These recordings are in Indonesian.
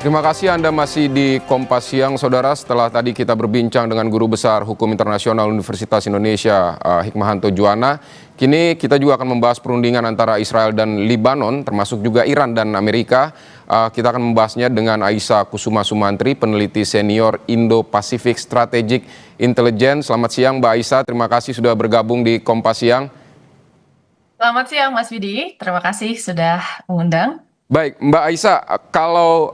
Terima kasih Anda masih di Kompas Siang, Saudara. Setelah tadi kita berbincang dengan Guru Besar Hukum Internasional Universitas Indonesia, Hikmahanto Juwana, kini kita juga akan membahas perundingan antara Israel dan Lebanon, termasuk juga Iran dan Amerika. Kita akan membahasnya dengan Aisyah Kusuma Sumantri, peneliti senior Indo-Pacific Strategic Intelligence. Selamat siang Mbak Aisyah, terima kasih sudah bergabung di Kompas Siang. Selamat siang Mas Widi, terima kasih sudah mengundang. Baik, Mbak Aisyah, kalau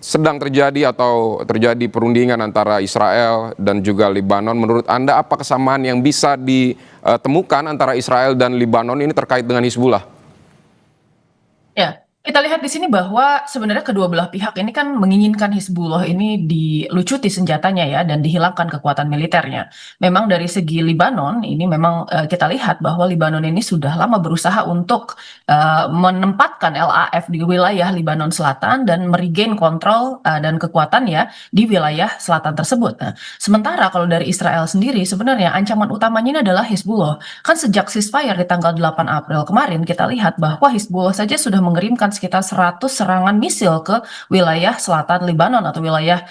sedang terjadi atau terjadi perundingan antara Israel dan juga Lebanon, menurut Anda apa kesamaan yang bisa ditemukan antara Israel dan Lebanon ini terkait dengan Hizbullah? Ya, kita lihat di sini bahwa sebenarnya kedua belah pihak ini kan menginginkan Hizbullah ini dilucuti senjatanya ya dan dihilangkan kekuatan militernya. Memang dari segi Lebanon ini memang kita lihat bahwa Lebanon ini sudah lama berusaha untuk menempatkan LAF di wilayah Lebanon Selatan dan meregain kontrol dan kekuatan ya di wilayah selatan tersebut. Nah, sementara kalau dari Israel sendiri sebenarnya ancaman utamanya ini adalah Hizbullah. Kan sejak ceasefire di tanggal 8 April kemarin kita lihat bahwa Hizbullah saja sudah mengirimkan sekitar 100 serangan misil ke wilayah selatan Lebanon atau wilayah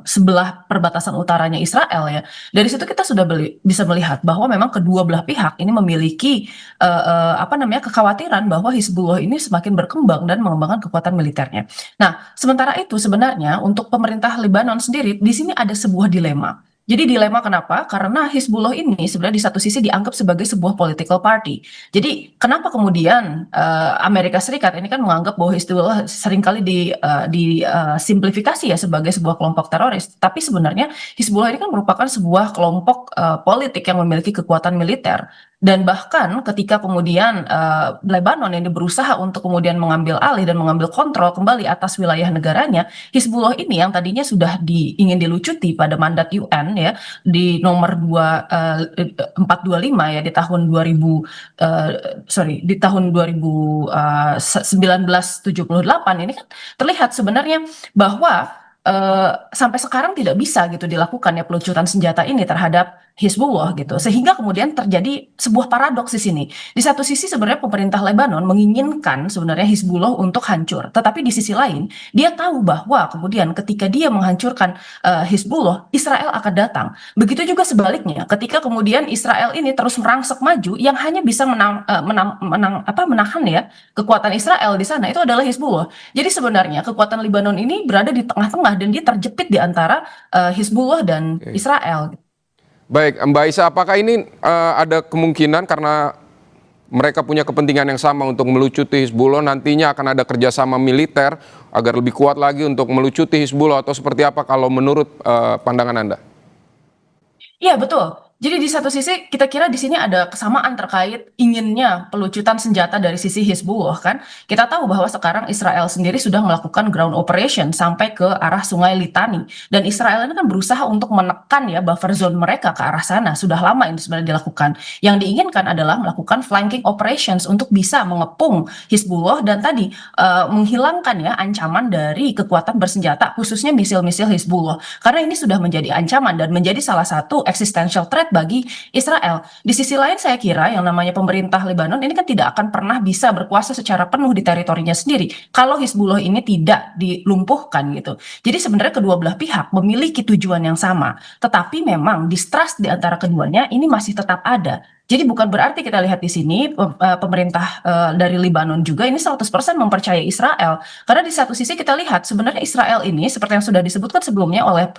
sebelah perbatasan utaranya Israel ya. Dari situ kita sudah bisa melihat bahwa memang kedua belah pihak ini memiliki kekhawatiran bahwa Hizbullah ini semakin berkembang dan mengembangkan kekuatan militernya. Nah, sementara itu sebenarnya untuk pemerintah Lebanon sendiri di sini ada sebuah dilema. Jadi dilema kenapa? Karena Hizbullah ini sebenarnya di satu sisi dianggap sebagai sebuah political party. Jadi kenapa kemudian Amerika Serikat ini kan menganggap bahwa Hizbullah seringkali disimplifikasi ya sebagai sebuah kelompok teroris. Tapi sebenarnya Hizbullah ini kan merupakan sebuah kelompok politik yang memiliki kekuatan militer. Dan bahkan ketika kemudian Lebanon ini berusaha untuk kemudian mengambil alih dan mengambil kontrol kembali atas wilayah negaranya, Hizbullah ini yang tadinya sudah ingin dilucuti pada mandat UN ya di nomor 425 ya di tahun 1978 ini kan terlihat sebenarnya bahwa sampai sekarang tidak bisa gitu dilakukan ya pelucuran senjata ini terhadap Hizbullah gitu, sehingga kemudian terjadi sebuah paradoks di sini. Di satu sisi sebenarnya pemerintah Lebanon menginginkan sebenarnya Hizbullah untuk hancur, tetapi di sisi lain dia tahu bahwa kemudian ketika dia menghancurkan Hizbullah, Israel akan datang. Begitu juga sebaliknya, ketika kemudian Israel ini terus merangsek maju, yang hanya bisa menahan ya kekuatan Israel di sana itu adalah Hizbullah. Jadi sebenarnya kekuatan Lebanon ini berada di tengah-tengah dan dia terjepit di antara Hizbullah dan Israel. Baik, Mbak Aisyah, apakah ini ada kemungkinan karena mereka punya kepentingan yang sama untuk melucuti Hizbullah, nantinya akan ada kerjasama militer agar lebih kuat lagi untuk melucuti Hizbullah, atau seperti apa kalau menurut pandangan Anda? Iya betul. Jadi di satu sisi kita kira di sini ada kesamaan terkait inginnya pelucutan senjata dari sisi Hizbullah kan. Kita tahu bahwa sekarang Israel sendiri sudah melakukan ground operation sampai ke arah Sungai Litani. Dan Israel ini kan berusaha untuk menekan ya buffer zone mereka ke arah sana. Sudah lama ini sebenarnya dilakukan. Yang diinginkan adalah melakukan flanking operations untuk bisa mengepung Hizbullah dan tadi menghilangkan ya ancaman dari kekuatan bersenjata khususnya misil-misil Hizbullah. Karena ini sudah menjadi ancaman dan menjadi salah satu existential threat bagi Israel. Di sisi lain saya kira yang namanya pemerintah Lebanon ini kan tidak akan pernah bisa berkuasa secara penuh di teritorinya sendiri kalau Hizbullah ini tidak dilumpuhkan gitu. Jadi sebenarnya kedua belah pihak memiliki tujuan yang sama, tetapi memang distrust di antara keduanya ini masih tetap ada. Jadi bukan berarti kita lihat di sini pemerintah dari Lebanon juga ini 100% mempercayai Israel. Karena di satu sisi kita lihat sebenarnya Israel ini seperti yang sudah disebutkan sebelumnya oleh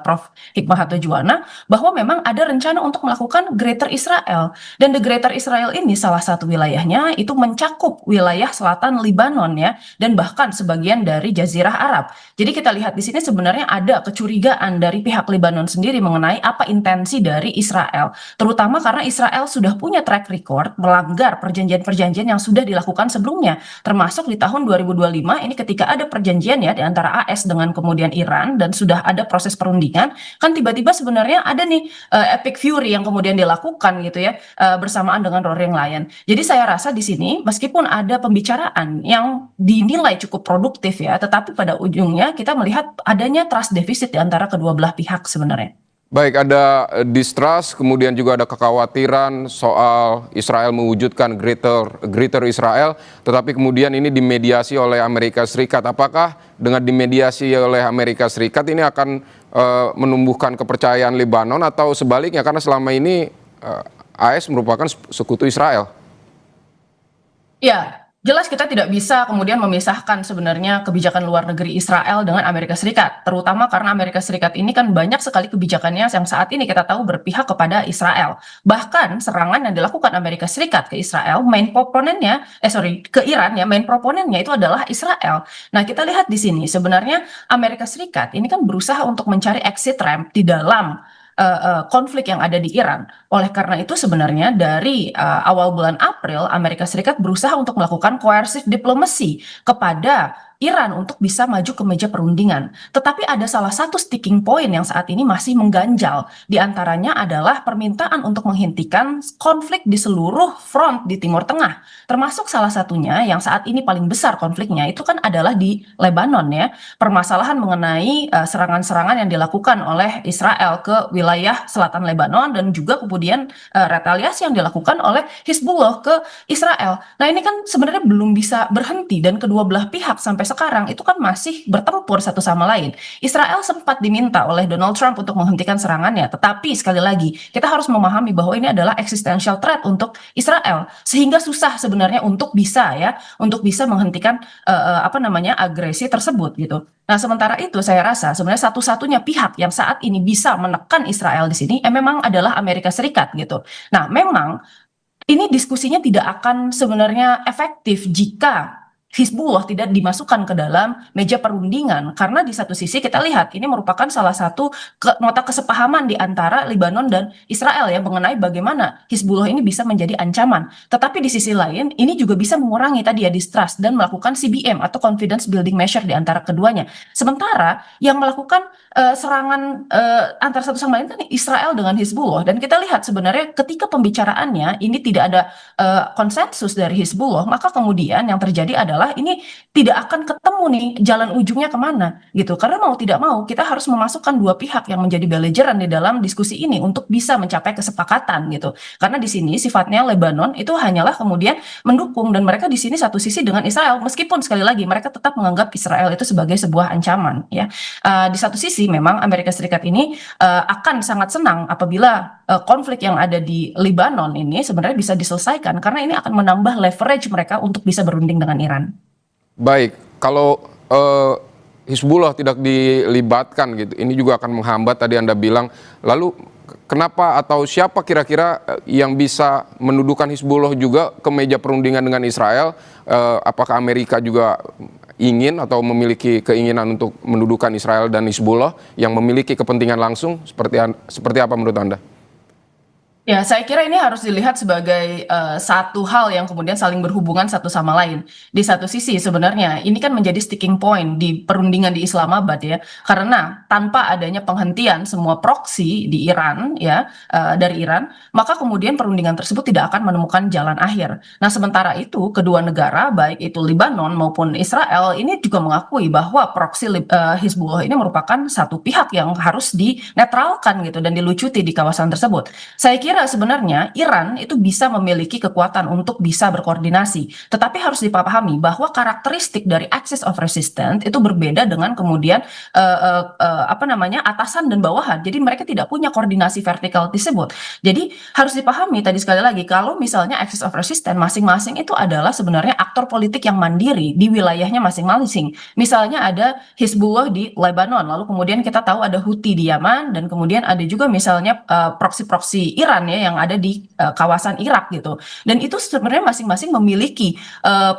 Prof. Hikmahanto Juwana bahwa memang ada rencana untuk melakukan Greater Israel. Dan the Greater Israel ini salah satu wilayahnya itu mencakup wilayah selatan Lebanon ya dan bahkan sebagian dari Jazirah Arab. Jadi kita lihat di sini sebenarnya ada kecurigaan dari pihak Lebanon sendiri mengenai apa intensi dari Israel, terutama karena Israel sudah punya track record melanggar perjanjian-perjanjian yang sudah dilakukan sebelumnya, termasuk di tahun 2025 ini ketika ada perjanjian ya di antara AS dengan kemudian Iran dan sudah ada proses perundingan, kan tiba-tiba sebenarnya ada nih epic fury yang kemudian dilakukan gitu ya bersamaan dengan Roaring Lion. Jadi saya rasa di sini meskipun ada pembicaraan yang dinilai cukup produktif ya, tetapi pada ujungnya kita melihat adanya trust deficit di antara kedua belah pihak sebenarnya. Baik, ada distrust, kemudian juga ada kekhawatiran soal Israel mewujudkan greater Israel, tetapi kemudian ini dimediasi oleh Amerika Serikat. Apakah dengan dimediasi oleh Amerika Serikat ini akan menumbuhkan kepercayaan Lebanon atau sebaliknya? Karena selama ini AS merupakan sekutu Israel. Ya, jelas kita tidak bisa kemudian memisahkan sebenarnya kebijakan luar negeri Israel dengan Amerika Serikat, terutama karena Amerika Serikat ini kan banyak sekali kebijakannya yang saat ini kita tahu berpihak kepada Israel. Bahkan serangan yang dilakukan Amerika Serikat ke Israel, ke Iran ya, main proponennya itu adalah Israel. Nah, kita lihat di sini sebenarnya Amerika Serikat ini kan berusaha untuk mencari exit ramp di dalam konflik yang ada di Iran. Oleh karena itu sebenarnya dari awal bulan April Amerika Serikat berusaha untuk melakukan coercive diplomacy kepada Iran untuk bisa maju ke meja perundingan. Tetapi ada salah satu sticking point yang saat ini masih mengganjal. Di antaranya adalah permintaan untuk menghentikan konflik di seluruh front di Timur Tengah. Termasuk salah satunya yang saat ini paling besar konfliknya itu kan adalah di Lebanon ya. Permasalahan mengenai serangan-serangan yang dilakukan oleh Israel ke wilayah selatan Lebanon dan juga kemudian retaliasi yang dilakukan oleh Hizbullah ke Israel. Nah, ini kan sebenarnya belum bisa berhenti dan kedua belah pihak sampai sekarang itu kan masih bertempur satu sama lain. Israel sempat diminta oleh Donald Trump untuk menghentikan serangannya, tetapi sekali lagi kita harus memahami bahwa ini adalah existential threat untuk Israel sehingga susah sebenarnya untuk bisa menghentikan agresi tersebut gitu. Nah, sementara itu saya rasa sebenarnya satu-satunya pihak yang saat ini bisa menekan Israel di sini memang adalah Amerika Serikat gitu. Nah, memang ini diskusinya tidak akan sebenarnya efektif jika Hizbullah tidak dimasukkan ke dalam meja perundingan karena di satu sisi kita lihat ini merupakan salah satu nota kesepahaman di antara Lebanon dan Israel ya mengenai bagaimana Hizbullah ini bisa menjadi ancaman. Tetapi di sisi lain ini juga bisa mengurangi tadi ya distrust dan melakukan CBM atau confidence building measure di antara keduanya. Sementara yang melakukan serangan antara satu sama lain kan Israel dengan Hizbullah dan kita lihat sebenarnya ketika pembicaraannya ini tidak ada konsensus dari Hizbullah maka kemudian yang terjadi adalah ini tidak akan ketemu nih jalan ujungnya kemana gitu karena mau tidak mau kita harus memasukkan dua pihak yang menjadi beligeran di dalam diskusi ini untuk bisa mencapai kesepakatan gitu karena di sini sifatnya Lebanon itu hanyalah kemudian mendukung dan mereka di sini satu sisi dengan Israel meskipun sekali lagi mereka tetap menganggap Israel itu sebagai sebuah ancaman ya. Di satu sisi memang Amerika Serikat ini akan sangat senang apabila konflik yang ada di Lebanon ini sebenarnya bisa diselesaikan karena ini akan menambah leverage mereka untuk bisa berunding dengan Iran. Baik, kalau Hizbullah tidak dilibatkan gitu, ini juga akan menghambat tadi Anda bilang. Lalu kenapa atau siapa kira-kira yang bisa mendudukan Hizbullah juga ke meja perundingan dengan Israel? Apakah Amerika juga ingin atau memiliki keinginan untuk mendudukan Israel dan Hizbullah yang memiliki kepentingan langsung? Seperti apa menurut Anda? Ya, saya kira ini harus dilihat sebagai satu hal yang kemudian saling berhubungan satu sama lain. Di satu sisi sebenarnya ini kan menjadi sticking point di perundingan di Islamabad ya, karena tanpa adanya penghentian semua proksi di Iran ya dari Iran, maka kemudian perundingan tersebut tidak akan menemukan jalan akhir. Nah, sementara itu kedua negara baik itu Lebanon maupun Israel ini juga mengakui bahwa proksi Hizbullah ini merupakan satu pihak yang harus dinetralkan gitu dan dilucuti di kawasan tersebut. Saya kira sebenarnya Iran itu bisa memiliki kekuatan untuk bisa berkoordinasi, tetapi harus dipahami bahwa karakteristik dari axis of resistance itu berbeda dengan kemudian atasan dan bawahan. Jadi mereka tidak punya koordinasi vertikal tersebut. Jadi harus dipahami tadi sekali lagi kalau misalnya axis of resistance masing-masing itu adalah sebenarnya aktor politik yang mandiri di wilayahnya masing-masing. Misalnya ada Hizbullah di Lebanon, lalu kemudian kita tahu ada Houthi di Yaman dan kemudian ada juga misalnya proksi-proksi Iran ya yang ada di kawasan Irak gitu. Dan itu sebenarnya masing-masing memiliki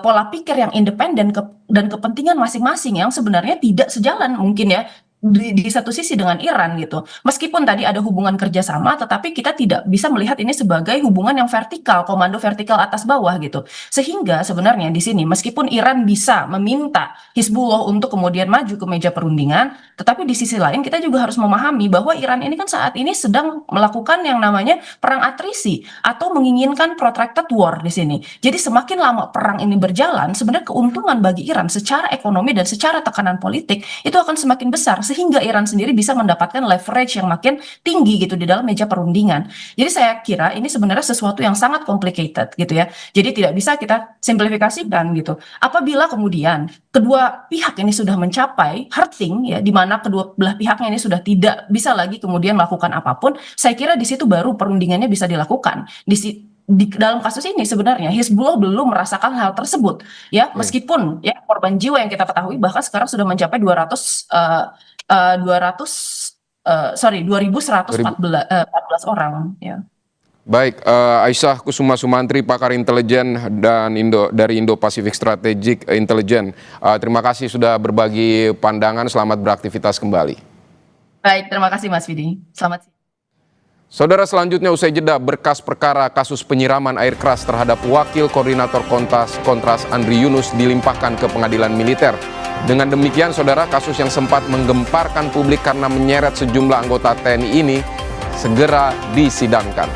pola pikir yang independen dan kepentingan masing-masing yang sebenarnya tidak sejalan mungkin ya di satu sisi dengan Iran gitu. Meskipun tadi ada hubungan kerjasama, tetapi kita tidak bisa melihat ini sebagai hubungan yang vertikal, komando vertikal atas bawah gitu. Sehingga sebenarnya di sini meskipun Iran bisa meminta Hizbullah untuk kemudian maju ke meja perundingan, tetapi di sisi lain kita juga harus memahami bahwa Iran ini kan saat ini sedang melakukan yang namanya perang atrisi atau menginginkan protracted war di sini. Jadi semakin lama perang ini berjalan, sebenarnya keuntungan bagi Iran secara ekonomi dan secara tekanan politik itu akan semakin besar sehingga Iran sendiri bisa mendapatkan leverage yang makin tinggi gitu di dalam meja perundingan. Jadi saya kira ini sebenarnya sesuatu yang sangat complicated gitu ya. Jadi tidak bisa kita simplifikasikan gitu. Apabila kemudian kedua pihak ini sudah mencapai hearting ya, di mana kedua belah pihaknya ini sudah tidak bisa lagi kemudian melakukan apapun, saya kira di situ baru perundingannya bisa dilakukan. Di dalam kasus ini sebenarnya Hizbullah belum merasakan hal tersebut ya, meskipun ya korban jiwa yang kita ketahui bahkan sekarang sudah mencapai 2114 orang ya. Baik, Aisyah Kusuma Sumantri, pakar intelijen dan dari Indo-Pacific Strategic Intelligence. Terima kasih sudah berbagi pandangan, selamat beraktivitas kembali. Baik, terima kasih Mas Vidi. Selamat siang. Saudara, selanjutnya usai jeda, berkas perkara kasus penyiraman air keras terhadap Wakil Koordinator Kontras Andri Yunus dilimpahkan ke pengadilan militer. Dengan demikian, saudara, kasus yang sempat menggemparkan publik karena menyeret sejumlah anggota TNI ini segera disidangkan.